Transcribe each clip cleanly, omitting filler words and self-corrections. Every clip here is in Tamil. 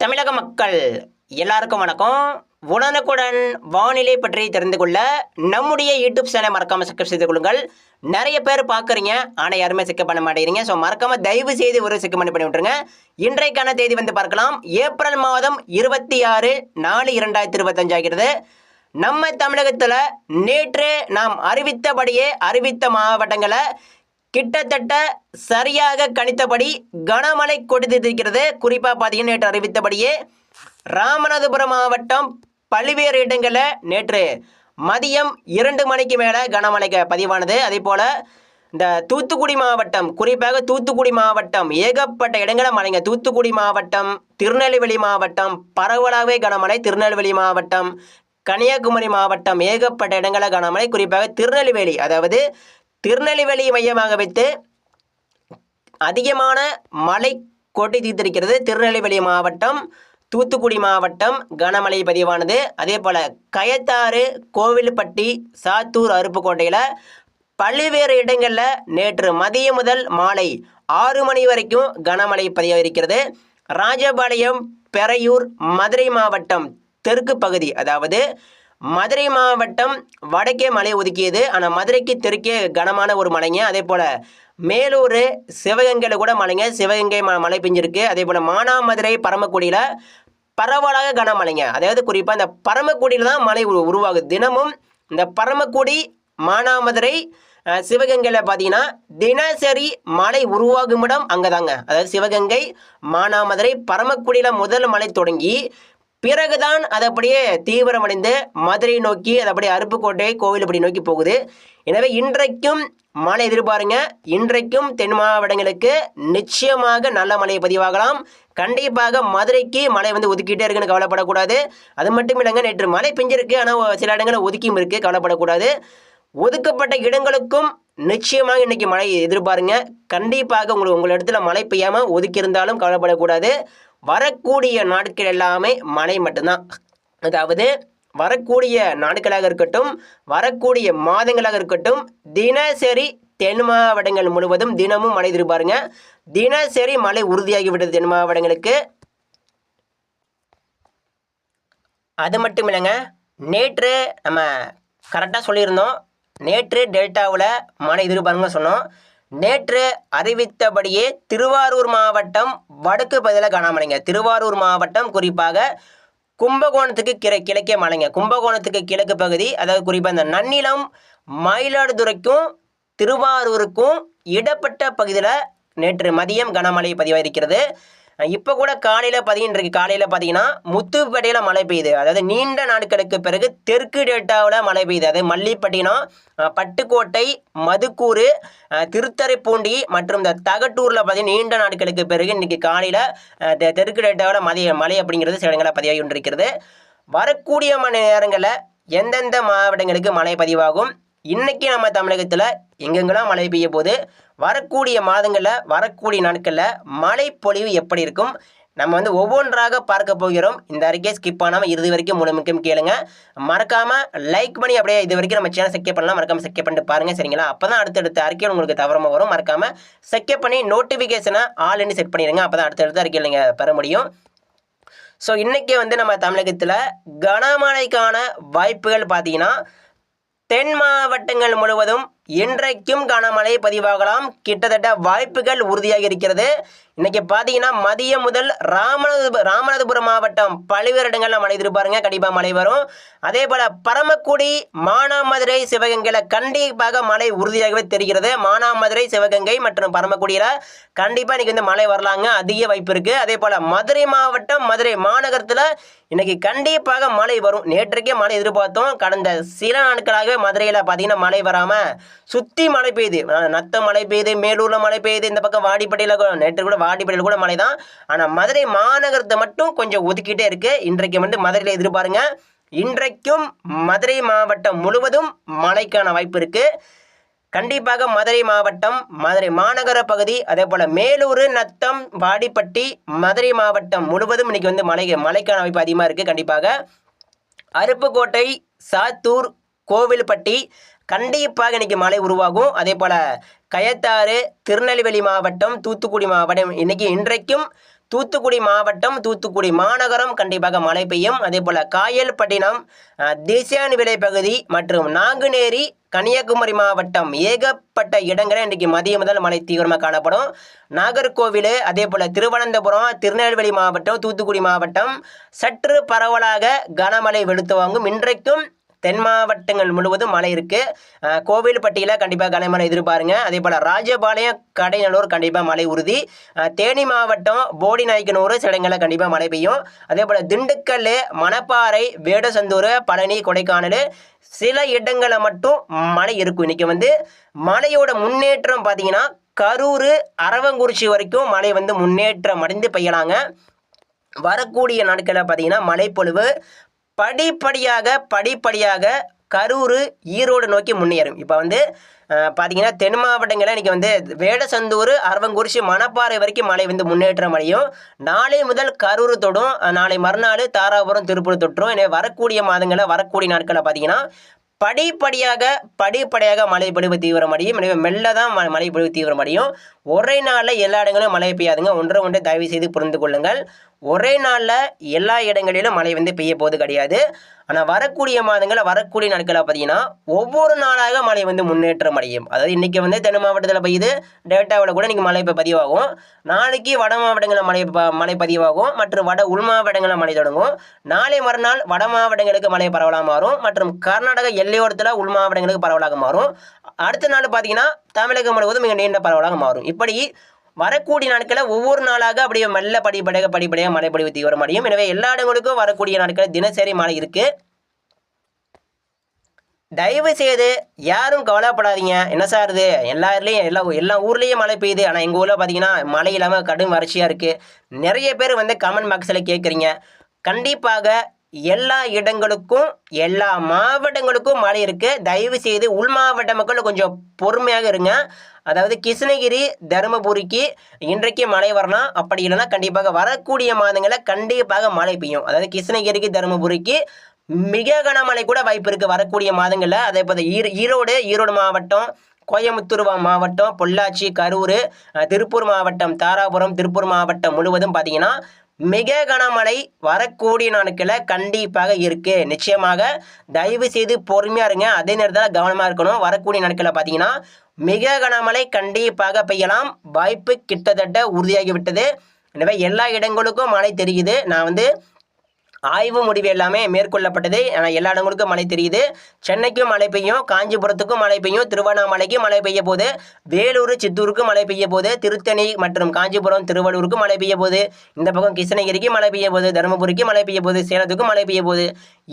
தமிழக மக்கள் எல்லாருக்கும் வணக்கம். உடனுக்குடன் வானிலை பற்றி தெரிந்து கொள்ள நம்முடைய யூடியூப் சேனலை மறக்காமல் சப்ஸ்கிரைப் செய்து கொள்ளுங்கள். நிறைய பேர் பார்க்குறீங்க, ஆனால் யாருமே செக்கப் பண்ண மாட்டேங்கிறீங்க. ஸோ மறக்காமல் தயவு செய்து ஒரு செக்கப் பண்ணி விட்டுருங்க. இன்றைக்கான தேதி வந்து பார்க்கலாம். ஏப்ரல் மாதம் 26/4/2025 ஆகிறது. நம்ம தமிழகத்தில் நேற்று நாம் அறிவித்த மாவட்டங்களை கிட்டத்தட்ட சரியாக கணித்தபடி கனமழை கொடுத்திருக்கிறது. குறிப்பாக பார்த்தீங்கன்னா நேற்று அறிவித்தபடியே ராமநாதபுரம் மாவட்டம் பல்வேறு இடங்களில் நேற்று மதியம் 2 மணிக்கு மேலே கனமழை பதிவானது. அதே போல் இந்த தூத்துக்குடி மாவட்டம், குறிப்பாக தூத்துக்குடி மாவட்டம் ஏகப்பட்ட இடங்களில் மழைங்க. தூத்துக்குடி மாவட்டம், திருநெல்வேலி மாவட்டம் பரவலாகவே கனமழை. திருநெல்வேலி மாவட்டம், கன்னியாகுமரி மாவட்டம் ஏகப்பட்ட இடங்களில் கனமழை. குறிப்பாக திருநெல்வேலி, அதாவது திருநெல்வேலி மையமாக வைத்து அதிகமான மழை கொட்டி தீர்த்திருக்கிறது. திருநெல்வேலி மாவட்டம், தூத்துக்குடி மாவட்டம் கனமழை பதிவானது. அதே போல் கயத்தாறு, கோவில்பட்டி, சாத்தூர், அருப்புக்கோட்டையில் பல்வேறு இடங்களில் நேற்று மதியம் முதல் மாலை 6 மணி வரைக்கும் கனமழை பதிவாயிருக்கிறது. ராஜபாளையம், பெரையூர், மதுரை மாவட்டம் தெற்கு பகுதி, அதாவது மதுரை மாவட்டம் வடக்கே மழை ஒதுக்கியது. ஆனால் மதுரைக்கு தெற்கே கனமான ஒரு மழைங்க. அதே போல் மேலூர், சிவகங்கையில் கூட மழைங்க. சிவகங்கை மழை பெஞ்சிருக்கு. அதே போல் மானாமதுரை, பரமக்குடியில் பரவலாக கனமழைங்க. அதாவது குறிப்பாக இந்த பரமக்குடியில் தான் மழை உருவாகுது. தினமும் இந்த பரமக்குடி, மானாமதுரை, சிவகங்கையில் பார்த்தீங்கன்னா தினசரி மழை உருவாகும் இடம் அங்கே தாங்க. அதாவது சிவகங்கை, மானாமதுரை, பரமக்குடியில் முதல் மழை தொடங்கி பிறகுதான் அது அப்படியே தீவிரமடைந்து மதுரை நோக்கி, அது அப்படியே அருப்புக்கோட்டை, கோவில்பட்டி நோக்கி போகுது. எனவே இன்றைக்கும் மழை எதிர்பாருங்க. இன்றைக்கும் தென் மாவட்டங்களுக்கு நிச்சயமாக நல்ல மழை பதிவாகலாம். கண்டிப்பாக மதுரைக்கு மழை வந்து ஒதுக்கிட்டே இருக்குன்னு கவலைப்படக்கூடாது. அது மட்டும் இல்லைங்க, நேற்று மழை பெஞ்சிருக்கு, ஆனால் சில இடங்களில் ஒதுக்கியும் இருக்குது, கவலைப்படக்கூடாது. ஒதுக்கப்பட்ட இடங்களுக்கும் நிச்சயமாக இன்றைக்கி மழை எதிர்பாருங்க. கண்டிப்பாக உங்கள் இடத்துல மழை பெய்யாமல் ஒதுக்கி இருந்தாலும் கவலைப்படக்கூடாது. வரக்கூடிய நாட்கள் எல்லாமே மழை மட்டும்தான். அதாவது வரக்கூடிய நாட்களாக இருக்கட்டும், வரக்கூடிய மாதங்களாக இருக்கட்டும், தினசரி தென் மாவட்டங்கள் முழுவதும் தினமும் மழை எதிர்பாருங்க. தினசரி மழை உறுதியாகிவிட்டது தென் மாவட்டங்களுக்கு. அது மட்டும் இல்லைங்க, நேற்று நம்ம கரெக்டாக சொல்லியிருந்தோம். நேற்று டெல்டாவில் மழை எதிர்பாருங்க சொன்னோம். நேற்று அறிவித்தபடியே திருவாரூர் மாவட்டம் வடக்கு பகுதியில் கனமழைங்க. திருவாரூர் மாவட்டம் குறிப்பாக கும்பகோணத்துக்கு கிழக்கே மழைங்க. கும்பகோணத்துக்கு கிழக்கு பகுதி, அதாவது குறிப்பாக இந்த நன்னிலம், மயிலாடுதுறைக்கும் திருவாரூருக்கும் இடப்பட்ட பகுதியில் நேற்று மதியம் கனமழை பதிவாயிருக்கிறது. இப்போ கூட இன்றைக்கு காலையில் பார்த்தீங்கன்னா முத்துப்பேட்டையில் மழை பெய்யுது. அதாவது நீண்ட நாட்களுக்கு பிறகு தெற்கு டெல்டாவில் மழை பெய்யுது. அதாவது மல்லிப்பட்டினம், பட்டுக்கோட்டை, மதுக்கூறு, திருத்தரைப்பூண்டி மற்றும் இந்த தகட்டூரில் பார்த்தீங்கன்னா நீண்ட நாட்களுக்கு பிறகு இன்றைக்கி காலையில் தெற்கு டெல்டாவில் மழை அப்படிங்கிறது சில இடங்களில் பதிவாகி கொண்டிருக்கிறது. வரக்கூடிய மணி நேரங்களில் எந்தெந்த மாவட்டங்களுக்கு மழை பதிவாகும், இன்றைக்கி நம்ம தமிழகத்தில் எங்கெங்கெல்லாம் மழை பெய்ய போது, வரக்கூடிய மாதங்களில் வரக்கூடிய நாட்களில் மழை பொழிவு எப்படி இருக்கும், நம்ம வந்து ஒவ்வொன்றாக பார்க்க போகிறோம். இந்த அறிக்கையை ஸ்கிப் பண்ணாமல் இறுதி வரைக்கும் முழுமைக்கும் கேளுங்க. மறக்காமல் லைக் பண்ணி அப்படியே இது வரைக்கும் நம்ம சேனல் செக்கப் பண்ணலாம். மறக்காமல் செக்கப் பண்ணிட்டு பாருங்கள், சரிங்களா? அப்போ தான் அடுத்தடுத்த அறிக்கைகள் உங்களுக்கு தவறாமல் வரும். மறக்காமல் செக்கப் பண்ணி நோட்டிஃபிகேஷனை ஆல்ரெடி செட் பண்ணிடுங்க. அப்போ தான் அடுத்தடுத்த அறிக்கையில் நீங்கள் பெற முடியும். ஸோ இன்றைக்கி வந்து நம்ம தமிழகத்தில் கனமழைக்கான வாய்ப்புகள் பார்த்தீங்கன்னா தென் மாவட்டங்கள் முழுவதும் இன்றைக்கும் கனமழை பதிவாகலாம். கிட்டத்தட்ட வாய்ப்புகள் உறுதியாக இருக்கிறது. இன்றைக்கி பார்த்தீங்கன்னா மதியம் முதல் ராமநாதபுரம் மாவட்டம் பல்வேறு இடங்களில் மழை எதிர்பாருங்க. கண்டிப்பாக மழை வரும். அதே போல் பரமக்குடி, மானாமதுரை, சிவகங்கையில் கண்டிப்பாக மழை உறுதியாகவே தெரிகிறது. மானாமதுரை, சிவகங்கை மற்றும் பரமக்குடியில் கண்டிப்பாக இன்றைக்கி வந்து மழை வரலாங்க, அதிக வாய்ப்பு இருக்குது. அதே போல் மதுரை மாவட்டம், மதுரை மாநகரத்தில் இன்றைக்கி கண்டிப்பாக மழை வரும். நேற்றைக்கே மழை எதிர்பார்த்தோம். கடந்த சில நாட்களாகவே மதுரையில் பார்த்தீங்கன்னா மழை வராமல் சுற்றி மழை பெய்யுது. நத்தம் மழை பெய்யுது, மேலூரில் மழை பெய்யுது, இந்த பக்கம் வாடிப்பட்டியில் நேற்று கூட வாடிப்பட்டியில் கூட மழை தான். ஆனால் மதுரை மாநகரத்தை மட்டும் கொஞ்சம் ஒதுக்கிட்டே இருக்குது. இன்றைக்கு வந்து மதுரையில் எதிர்பாருங்க. இன்றைக்கும் மதுரை மாவட்டம் முழுவதும் மழைக்கான வாய்ப்பு இருக்குது. கண்டிப்பாக மதுரை மாவட்டம், மதுரை மாநகர பகுதி, அதே போல் மேலூர், நத்தம், வாடிப்பட்டி, மதுரை மாவட்டம் முழுவதும் இன்றைக்கி வந்து மழைக்கான வாய்ப்பு அதிகமாக இருக்குது. கண்டிப்பாக அருப்புக்கோட்டை, சாத்தூர், கோவில்பட்டி கண்டிப்பாக இன்றைக்கி மழை உருவாகும். அதே போல் கயத்தாறு, திருநெல்வேலி மாவட்டம், தூத்துக்குடி மாவட்டம் இன்றைக்கும் தூத்துக்குடி மாவட்டம், தூத்துக்குடி மாநகரம் கண்டிப்பாக மழை பெய்யும். அதே போல் காயல்பட்டினம், தேசியான்விளை பகுதி மற்றும் நாங்குநேரி, கன்னியாகுமரி மாவட்டம் ஏகப்பட்ட இடங்களில் இன்றைக்கி மதியம் முதல் மழை தீவிரமாக காணப்படும். நாகர்கோவில், அதே போல் திருவனந்தபுரம், திருநெல்வேலி மாவட்டம், தூத்துக்குடி மாவட்டம் சற்று பரவலாக கனமழை வெளுத்து வாங்கும். இன்றைக்கும் தென் மாவட்டங்கள் முழுவதும் மழை இருக்குது. கோவில்பட்டியில் கண்டிப்பாக கனமழை எதிர்பாருங்க. அதே போல் ராஜபாளையம், கடைநல்லூர் கண்டிப்பாக மழை உறுதி. தேனி மாவட்டம், போடிநாயக்கனூர் சில இடங்களில் கண்டிப்பாக மழை பெய்யும். அதே போல் திண்டுக்கல், மணப்பாறை, வேடசந்தூர், பழனி, கொடைக்கானல் சில இடங்களில் மட்டும் மழை இருக்கும். இன்றைக்கி மழையோட முன்னேற்றம் பார்த்தீங்கன்னா கரூர், அரவங்குறிச்சி வரைக்கும் மழை முன்னேற்றம் அடைந்து பெய்யலாங்க. வரக்கூடிய நாட்களில் பார்த்தீங்கன்னா மழைப்பொழிவு படிப்படியாக கரூர், ஈரோடு நோக்கி முன்னேறும். இப்போ பார்த்தீங்கன்னா தென் மாவட்டங்களில் இன்றைக்கி வேடசந்தூர், அரவங்குறிச்சி, மணப்பாறை வரைக்கும் மழை முன்னேற்றம் அடையும். நாளை முதல் கரூர் தொடும். நாளை மறுநாள் தாராபுரம், திருப்பூர் தொற்றும். எனவே வரக்கூடிய மாதங்களில் வரக்கூடிய நாட்களில் பார்த்தீங்கன்னா படிப்படியாக மழை பொழிவு தீவிரமடையும். எனவே மெல்ல தான் மழை பொழிவு தீவிரமடையும். ஒரே நாளில் எல்லா இடங்களிலும் மழை பெய்யாதுங்க. ஒன்றை தயவு செய்து புரிந்து கொள்ளுங்கள். ஒரே நாளில் எல்லா இடங்களிலும் மழை பெய்ய போது கிடையாது. ஆனால் வரக்கூடிய மாதங்களில் வரக்கூடிய நாட்களில் பார்த்தீங்கன்னா ஒவ்வொரு நாளாக மழை முன்னேற்றம் அடையும். அதாவது இன்றைக்கி தென் மாவட்டத்தில் பெய்யுது, டேட்டாவில் கூட இன்றைக்கி மழை பதிவாகும். நாளைக்கு வட மாவட்டங்களில் மழை பதிவாகும் மற்றும் வட உள் மாவட்டங்களில் மழை தொடங்கும். நாளை மறுநாள் வட மாவட்டங்களுக்கு மழை பரவலாக மாறும் மற்றும் கர்நாடக எல்லையோரத்தில் உள் மாவட்டங்களுக்கு பரவலாக மாறும். அடுத்த நாள் பார்த்தீங்கன்னா தமிழகம் முழுவதும் மிக நீண்ட பரவலாக மாறும். இப்படி வரக்கூடிய நாட்களில் ஒவ்வொரு நாளாக அப்படியே மெல்ல படிப்படியாக மழை பொழிவு தீவிரமடையும். எனவே எல்லா இடங்களுக்கும் வரக்கூடிய நாட்களில் தினசரி மழை இருக்குது. தயவு செய்து யாரும் கவலைப்படாதீங்க. என்ன சார் இது எல்லா ஊர்லேயும் மழை பெய்யுது, ஆனால் எங்கள் ஊரில் பார்த்தீங்கன்னா மழை இல்லாமல் கடும் வறட்சியாக இருக்குது. நிறைய பேர் கமெண்ட் பாக்ஸில் கேட்குறீங்க. கண்டிப்பாக எல்லா இடங்களுக்கும் எல்லா மாவட்டங்களுக்கும் மழை இருக்குது. தயவு செய்து உள் மாவட்ட மக்கள் கொஞ்சம் பொறுமையாக இருங்க. அதாவது கிருஷ்ணகிரி, தருமபுரிக்கு இன்றைக்கு மழை வரலாம். அப்படி இல்லைன்னா கண்டிப்பாக வரக்கூடிய மாதங்களில் கண்டிப்பாக மழை பெய்யும். அதாவது கிருஷ்ணகிரிக்கு, தருமபுரிக்கு மிக கனமழை கூட வாய்ப்பு இருக்குது வரக்கூடிய மாதங்களில். அதே போல் ஈரோடு மாவட்டம், கோயம்புத்தூர் மாவட்டம், பொள்ளாச்சி, கரூர், திருப்பூர் மாவட்டம், தாராபுரம், திருப்பூர் மாவட்டம் முழுவதும் பார்த்தீங்கன்னா மிக கனமழை வரக்கூடிய நாட்களில் கண்டிப்பாக இருக்குது. நிச்சயமாக தயவு செய்து பொறுமையாக இருங்க. அதே நேரத்தில் கவனமாக இருக்கணும். வரக்கூடிய நாட்களில் பார்த்தீங்கன்னா மிக கனமழை கண்டிப்பாக பெய்யலாம். வாய்ப்பு கிட்டத்தட்ட உறுதியாகிவிட்டது. எனவே எல்லா இடங்களுக்கும் மழை தெரியுது. நான் ஆய்வு முடிவு எல்லாமே மேற்கொள்ளப்பட்டது. ஆனால் எல்லா இடங்களுக்கும் மழை தெரியுது. சென்னைக்கும் மழை பெய்யும், காஞ்சிபுரத்துக்கும் மழை பெய்யும், திருவண்ணாமலைக்கும் மழை பெய்ய போது, வேலூர், சித்தூருக்கும் மழை பெய்ய போது, திருத்தணி மற்றும் காஞ்சிபுரம், திருவள்ளூருக்கும் மழை பெய்ய போது, இந்த பக்கம் கிருஷ்ணகிரிக்கு மழை பெய்ய போது, தருமபுரிக்கு மழை பெய்ய போது, சேலத்துக்கும் மழை பெய்ய போது,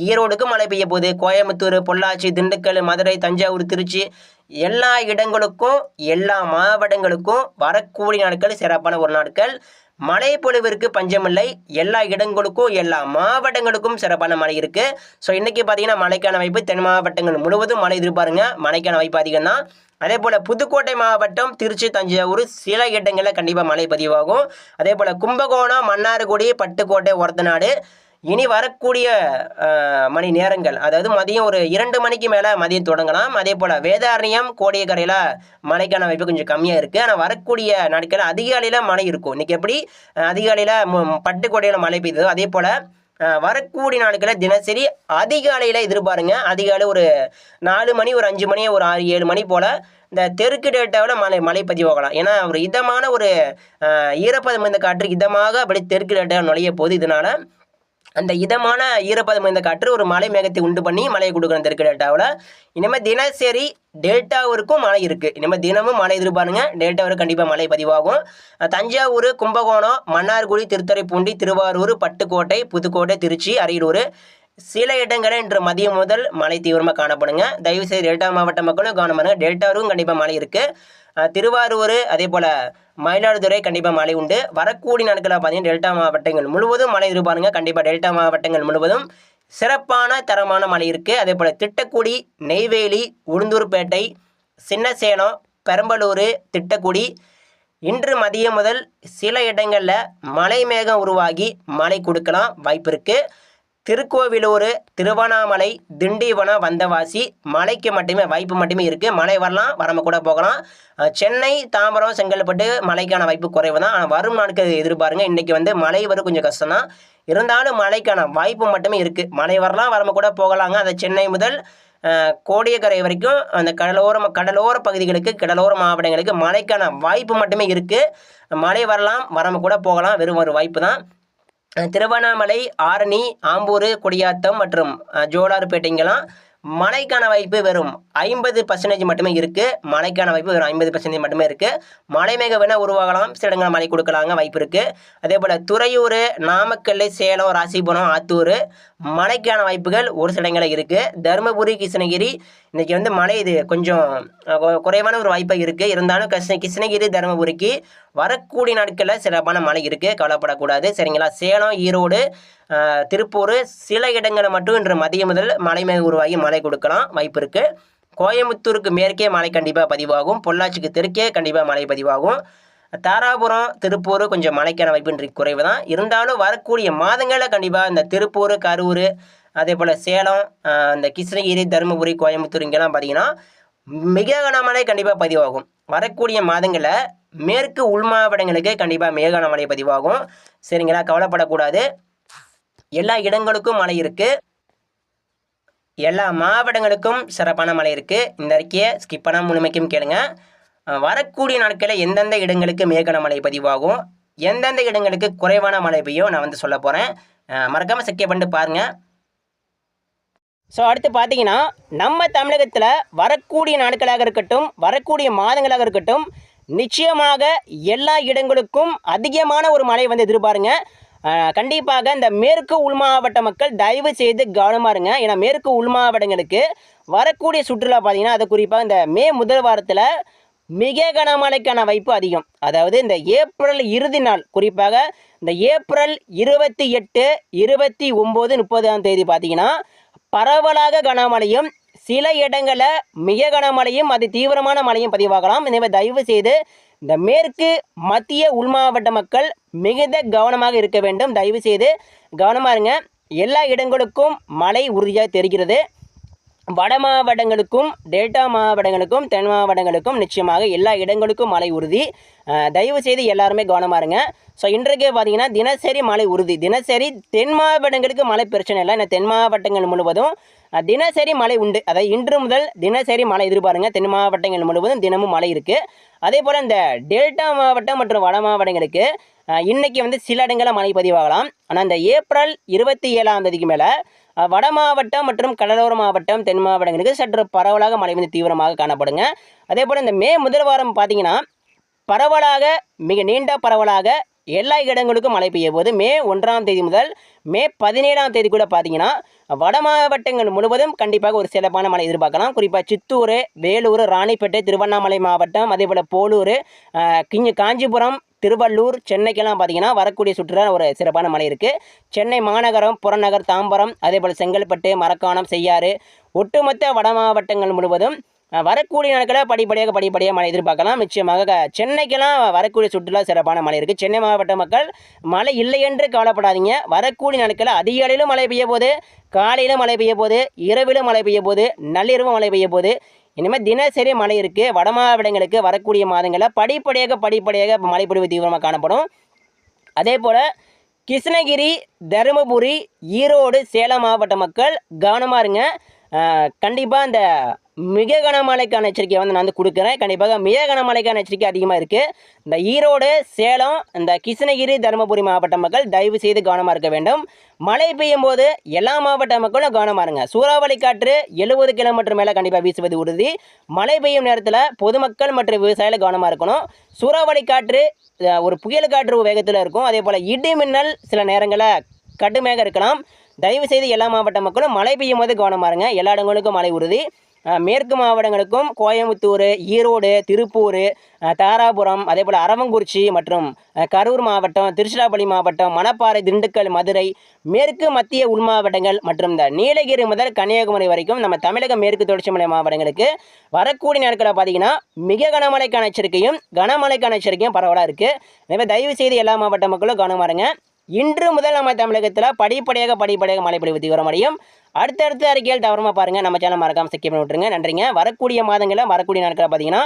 ஈரோடுக்கும் மழை பெய்ய போது, கோயம்புத்தூர், பொள்ளாச்சி, திண்டுக்கல், மதுரை, தஞ்சாவூர், திருச்சி எல்லா இடங்களுக்கும் எல்லா மாவட்டங்களுக்கும் வரக்கூடிய நாட்கள் சிறப்பான ஒரு நாட்கள். மழை பொழிவிற்கு பஞ்சமில்லை. எல்லா இடங்களுக்கும் எல்லா மாவட்டங்களுக்கும் சிறப்பான மழை இருக்குது. ஸோ இன்றைக்கி பார்த்தீங்கன்னா மழைக்கான வாய்ப்பு தென் மாவட்டங்கள் முழுவதும் மழை எதிர்பாருங்க. மழைக்கான வாய்ப்பு அதிகம் தான். அதே போல் புதுக்கோட்டை மாவட்டம், திருச்சி, தஞ்சாவூர் சில இடங்களில் கண்டிப்பாக மழை பதிவாகும். அதே போல் கும்பகோணம், மன்னார்குடி, பட்டுக்கோட்டை, ஒரத்தநாடு இனி வரக்கூடிய மணி நேரங்கள், அதாவது மதியம் ஒரு 2 மணிக்கு மேலே மதியம் தொடங்கலாம். அதே போல் வேதாரண்யம், கோடியக்கரையில் மழைக்கான வாய்ப்பு கொஞ்சம் கம்மியாக இருக்குது. ஆனால் வரக்கூடிய நாட்களில் அதிகாலையில் மழை இருக்கும். இன்றைக்கி எப்படி அதிகாலையில் பட்டுக்கோட்டையில் மழை பெய்யுதோ அதே போல் வரக்கூடிய நாட்களில் தினசரி அதிகாலையில் எதிர்பாருங்க. அதிகாலை ஒரு 4 மணி, ஒரு 5 மணி, ஒரு 6-7 மணி போல் இந்த தெற்கு டேட்டாவில் மழை பதிவாகலாம். ஏன்னா ஒரு இதமான ஒரு ஈரப்பதம் இந்த காற்று இதமாக அப்படி தெற்கு டேட்டாவில் நுழைய போது. இதனால் அந்த இதமான ஈரப்பதம் இந்த காற்று ஒரு மழை மேகத்தை உண்டு பண்ணி மழையை கொடுக்குற தெற்கு டேட்டாவில். இனிமேல் தினசரி டெல்டாவிற்கும் மழை இருக்குது. இனிமேல் தினமும் மழை எதிர்பாருங்க. டெல்டாவிற்கு கண்டிப்பாக மழை பதிவாகும். தஞ்சாவூர், கும்பகோணம், மன்னார்குடி, திருத்துறைப்பூண்டி, திருவாரூர், பட்டுக்கோட்டை, புதுக்கோட்டை, திருச்சி, அரியலூர் சில இடங்களில் இன்று மதியம் முதல் மழை தீவிரமாக காணப்படுங்க. தயவுசெய்து டெல்டா மாவட்ட மக்களும் கவனம் பண்ணுங்க. டெல்டாவிற்கும் கண்டிப்பாக மழை இருக்குது. திருவாரூர், அதே போல் மயிலாடுதுறை கண்டிப்பாக மழை உண்டு. வரக்கூடிய நாட்களில் பார்த்தீங்கன்னா டெல்டா மாவட்டங்கள் முழுவதும் மழை எதிர்பாருங்க. கண்டிப்பாக டெல்டா மாவட்டங்கள் முழுவதும் சிறப்பான தரமான மழை இருக்குது. அதே போல் திட்டக்குடி, நெய்வேலி, உளுந்தூர்பேட்டை, சின்னசேலம், பெரம்பலூர், திட்டக்குடி இன்று மதியம் முதல் சில இடங்களில் மழை மேகம் உருவாகி மழை கொடுக்கலாம் வாய்ப்பு இருக்குது. திருக்கோவிலூர், திருவண்ணாமலை, திண்டிவனம், வந்தவாசி மழைக்கு மட்டுமே வாய்ப்பு மட்டுமே இருக்குது. மழை வரலாம், வராமல் கூட போகலாம். சென்னை, தாம்பரம், செங்கல்பட்டு மழைக்கான வாய்ப்பு குறைவு தான். ஆனால் வரும் நாட்கள் எதிர்பாருங்க. இன்றைக்கி வந்து மழை வரும் கொஞ்சம் கஷ்டம் தான். இருந்தாலும் மழைக்கான வாய்ப்பு மட்டுமே இருக்குது. மழை வரலாம், வராமல் கூட போகலாங்க. அந்த சென்னை முதல் கோடியக்கரை வரைக்கும் அந்த கடலோர பகுதிகளுக்கு, கடலோர மாவட்டங்களுக்கு மழைக்கான வாய்ப்பு மட்டுமே இருக்குது. மழை வரலாம், வராமல் கூட போகலாம். வெறும் ஒரு வாய்ப்பு தான். திருவண்ணாமலை, ஆரணி, ஆம்பூர், குடியாத்தம் மற்றும் ஜோலார்பேட்டைங்கெல்லாம் மழைக்கான வாய்ப்பு வெறும் 50% மட்டுமே இருக்குது. மழைக்கான வாய்ப்பு வெறும் 50% மட்டுமே இருக்குது. மழை மேகம் வேணால் உருவாகலாம், சில இடங்கள் மழை கொடுக்கலாங்க, வாய்ப்பு இருக்குது. அதே போல் துறையூர், நாமக்கல், சேலம், ராசிபுரம், ஆத்தூர் மழைக்கான வாய்ப்புகள் ஒரு சில இடங்களில் இருக்குது. தருமபுரி, கிருஷ்ணகிரி இன்றைக்கி வந்து மழை இது கொஞ்சம் குறைவான ஒரு வாய்ப்பாக இருக்குது. இருந்தாலும் கிருஷ்ணகிரி, தருமபுரிக்கு வரக்கூடிய நாட்களில் சிறப்பான மழை இருக்குது, கவலைப்படக்கூடாது. சரிங்களா? சேலம், ஈரோடு, திருப்பூர் சில இடங்களில் மட்டும் இன்று மதியம் முதல் மழை மேகம் உருவாகி மழை கொடுக்கலாம், வாய்ப்பு இருக்குது. கோயம்புத்தூருக்கு மேற்கே மழை கண்டிப்பாக பதிவாகும். பொள்ளாச்சிக்கு தெற்கே கண்டிப்பாக மழை பதிவாகும். தாராபுரம், திருப்பூர் கொஞ்சம் மழைக்கான வாய்ப்பு இன்றைக்கு குறைவு தான். இருந்தாலும் வரக்கூடிய மாதங்களில் கண்டிப்பாக இந்த திருப்பூர், கரூர், அதே போல் சேலம், இந்த கிருஷ்ணகிரி, தருமபுரி, கோயம்புத்தூர் இங்கெல்லாம் பார்த்திங்கன்னா மிக கனமழை கண்டிப்பாக பதிவாகும். வரக்கூடிய மாதங்களில் மேற்கு உள் மாவட்டங்களுக்கு கண்டிப்பாக மிக கனமழை பதிவாகும். சரிங்களா? கவலைப்படக்கூடாது. எல்லா இடங்களுக்கும் மழை இருக்குது. எல்லா மாவட்டங்களுக்கும் சிறப்பான மழை இருக்குது. இந்த அறிக்கையை ஸ்கிப் பண்ணாமல் முழுமைக்கும் கேளுங்க. வரக்கூடிய நாட்களில் எந்தெந்த இடங்களுக்கு மேகன மழை பதிவாகும், எந்தெந்த இடங்களுக்கு குறைவான மழை பெய்யும் நான் வந்து சொல்ல போகிறேன். மறக்காமல் செக் பண்ணிட்டு பாருங்கள். ஸோ அடுத்து பார்த்தீங்கன்னா நம்ம தமிழகத்தில் வரக்கூடிய நாட்களாக இருக்கட்டும், வரக்கூடிய மாதங்களாக இருக்கட்டும், நிச்சயமாக எல்லா இடங்களுக்கும் அதிகமான ஒரு மழை வந்து எதிர்பாருங்க. கண்டிப்பாக இந்த மேற்கு உள் மாவட்ட மக்கள் தயவு செய்து கவனமாக இருங்க. ஏன்னா மேற்கு உள் மாவட்டங்களுக்கு வரக்கூடிய சுற்றுலா பார்த்தீங்கன்னா அது குறிப்பாக இந்த மே முதல் வாரத்தில் மிக கனமழைக்கான வாய்ப்பு அதிகம். அதாவது இந்த ஏப்ரல் இறுதி நாள், குறிப்பாக இந்த ஏப்ரல் 28, 29, 30 பார்த்தீங்கன்னா பரவலாக கனமழையும், சில இடங்களில் மிக கனமழையும் அது தீவிரமான மழையும் பதிவாகலாம். எனவே தயவு செய்து இந்த மேற்கு மத்திய உள் மாவட்ட மக்கள் மிகுந்த கவனமாக இருக்க வேண்டும். தயவு செய்து கவனமாக இருங்க. எல்லா இடங்களுக்கும் மழை உறுதியாக தெரிகிறது. வட மாவட்டங்களுக்கும், டெல்டா மாவட்டங்களுக்கும், தென் மாவட்டங்களுக்கும் நிச்சயமாக எல்லா இடங்களுக்கும் மழை உறுதி. தயவு செய்து எல்லாருமே கவனமாக இருங்க. ஸோ இன்றைக்கே பார்த்தீங்கன்னா தினசரி மழை உறுதி. தினசரி தென் மாவட்டங்களுக்கு மழை பிரச்சனை இல்லை. ஏன்னா தென் மாவட்டங்கள் முழுவதும் தினசரி மழை உண்டு. அதாவது இன்று முதல் தினசரி மழை எதிர்பாருங்க. தென் மாவட்டங்கள் முழுவதும் தினமும் மழை இருக்குது. அதே போல் இந்த டெல்டா மாவட்டம் மற்றும் வட மாவட்டங்களுக்கு இன்றைக்கி வந்து சில இடங்களில் மழை பதிவாகலாம். ஆனால் இந்த ஏப்ரல் 27 மேலே வட மாவட்டம் மற்றும் கடலோர மாவட்டம், தென் மாவட்டங்களுக்கு சற்று பரவலாக மழை வந்து தீவிரமாக காணப்படுங்க. அதே போல் இந்த மே முதல் வாரம் பார்த்தீங்கன்னா பரவலாக, மிக நீண்ட பரவலாக எல்லா இடங்களுக்கும் மழை பெய்ய போது மே 1 முதல் மே 17 கூட பார்த்தீங்கன்னா வட மாவட்டங்கள் முழுவதும் கண்டிப்பாக ஒரு சிறப்பான மழை எதிர்பார்க்கலாம். குறிப்பாக சித்தூர், வேலூர், ராணிப்பேட்டை, திருவண்ணாமலை மாவட்டம், அதே போல் போலூர், காஞ்சிபுரம், திருவள்ளூர், சென்னைக்கெல்லாம் பார்த்தீங்கன்னா வரக்கூடிய சுற்றுலா ஒரு சிறப்பான மழை இருக்குது. சென்னை மாநகரம், புறநகர், தாம்பரம், அதே போல் செங்கல்பட்டு, மரக்காணம், செய்யாறு ஒட்டுமொத்த வட மாவட்டங்கள் முழுவதும் வரக்கூடிய நாட்களில் படிப்படியாக மழை எதிர்பார்க்கலாம். நிச்சயமாக சென்னைக்கெல்லாம் வரக்கூடிய சுற்றுலா சிறப்பான மழை இருக்குது. சென்னை மாவட்ட மக்கள் மழை இல்லை என்று கவலைப்படாதீங்க. வரக்கூடிய நாட்களில் அதிகாலையிலும் மழை பெய்ய போது, காலையிலும் மழை பெய்ய போது, இரவிலும் மழை பெய்ய போது, நள்ளிரவும் மழை பெய்ய போது, இனிமேல் தினசரி மழை இருக்குது. வட மாவட்டங்களுக்கு வரக்கூடிய மாதங்களில் படிப்படியாக மழைப்பொழிவு தீவிரமாக காணப்படும். அதே போல் கிருஷ்ணகிரி, தருமபுரி, ஈரோடு, சேலம் மாவட்ட மக்கள் கவனமாக இருங்க. கண்டிப்பாக இந்த மிக கனமழைக்கான எச்சரிக்கை வந்து நான் வந்து கொடுக்குறேன். கண்டிப்பாக மிக கனமழைக்கான எச்சரிக்கை அதிகமாக இருக்குது. இந்த ஈரோடு, சேலம், இந்த கிருஷ்ணகிரி, தருமபுரி மாவட்ட மக்கள் தயவு செய்து கவனமாக இருக்க வேண்டும். மழை பெய்யும் போது எல்லா மாவட்ட மக்களும் கவனமாக இருங்க. சூறாவளி காற்று 70 கிலோமீட்டர் மேலே கண்டிப்பாக வீசுவது உறுதி. மழை பெய்யும் நேரத்தில் பொதுமக்கள் மற்றும் விவசாயிகள் கவனமாக இருக்கணும். சூறாவளி காற்று ஒரு புயல் காற்று வேகத்தில் இருக்கும். அதே போல் இடி மின்னல் சில நேரங்களில் கடுமையாக இருக்கலாம். தயவு செய்து எல்லா மாவட்ட மக்களும் மழை பெய்யும் போது கவனமாக இருங்க. எல்லா இடங்களுக்கும் மழை உறுதி. மேற்கு மாவட்டங்களுக்கும் கோயம்புத்தூர், ஈரோடு, திருப்பூர், தாராபுரம், அதே போல் அரவங்குறிச்சி மற்றும் கரூர் மாவட்டம், திருச்சிராப்பள்ளி மாவட்டம், மணப்பாறை, திண்டுக்கல், மதுரை, மேற்கு மத்திய உள் மாவட்டங்கள் மற்றும் இந்த நீலகிரி முதல் கன்னியாகுமரி வரைக்கும் நம்ம தமிழக மேற்கு தொடர்ச்சி மலை மாவட்டங்களுக்கு வரக்கூடிய நாட்களில் பார்த்தீங்கன்னா மிக கனமழைக்கான எச்சரிக்கையும் கனமழைக்கான எச்சரிக்கையும் பரவலாக இருக்குது. எனவே தயவு செய்து எல்லா மாவட்ட மக்களும் கவனமாக இருங்க. இன்று முதல் நம்ம தமிழகத்தில் படிப்படியாக மழை பொழிவு தீவிரமடையும். அடுத்தடுத்த அறிக்கைகள் தவறமாக பாருங்கள். நம்ம சேனல் மறக்காமல் சப்ஸ்கிரைப் பண்ணி விட்டுருங்க. நன்றிங்க. வரக்கூடிய மாதங்களில் வரக்கூடிய நாட்களில் பார்த்தீங்கன்னா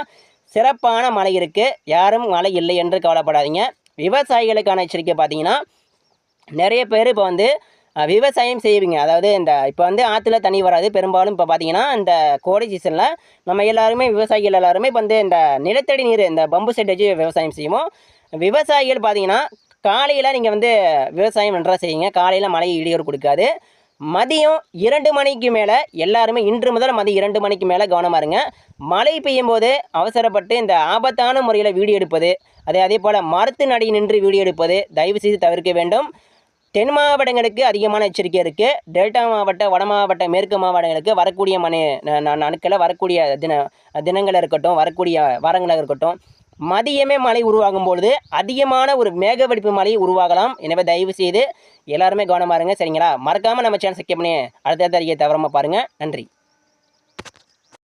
சிறப்பான மழை இருக்குது. யாரும் மழை இல்லை என்று கவலைப்படாதீங்க. விவசாயிகளுக்கான எச்சரிக்கை பார்த்தீங்கன்னா நிறைய பேர் இப்போ வந்து விவசாயம் செய்வீங்க. அதாவது இப்போ வந்து ஆற்றுல தண்ணி வராது. பெரும்பாலும் இப்போ பார்த்தீங்கன்னா இந்த கோடை சீசனில் நம்ம எல்லாருமே விவசாயிகள் எல்லாருமே இப்போ வந்து இந்த நிலத்தடி நீர் இந்த பம்பு செட் வச்சு விவசாயம் செய்வோம். விவசாயிகள் பார்த்தீங்கன்னா காலையில் நீங்கள் வந்து விவசாயம் நன்றாக செய்யுங்க. காலையில் மழை இடையூறு கொடுக்காது. மதியம் 2 மணிக்கு மேலே எல்லாருமே இன்று முதல் மதியம் 2 மணிக்கு மேலே கவனமாக இருங்க. மழை பெய்யும் போது அவசரப்பட்டு இந்த ஆபத்தான முறையில் வீடியோ எடுப்பது, அதே போல் மரத்து நடி நின்று வீடியோ எடுப்பது தயவு செய்து தவிர்க்க வேண்டும். தென் மாவட்டங்களுக்கு அதிகமான எச்சரிக்கை இருக்குது. டெல்டா மாவட்டம், வட மாவட்டம், மேற்கு மாவட்டங்களுக்கு வரக்கூடிய நாட்களில் வரக்கூடிய தினங்கள் இருக்கட்டும், வரக்கூடிய வாரங்களாக இருக்கட்டும், மதியமே மழை உருவாகும் பொழுது அதிகமான ஒரு மேகவெடிப்பு மழை உருவாகலாம். எனவே தயவு செய்து எல்லாருமே கவனமாக இருங்க. சரிங்களா? மறக்காமல் நம்ம சேனல் சப்ஸ்கிரைப் பண்ணி அடுத்தடுத்த அறிக்கையை தவறாமல் பாருங்கள். நன்றி.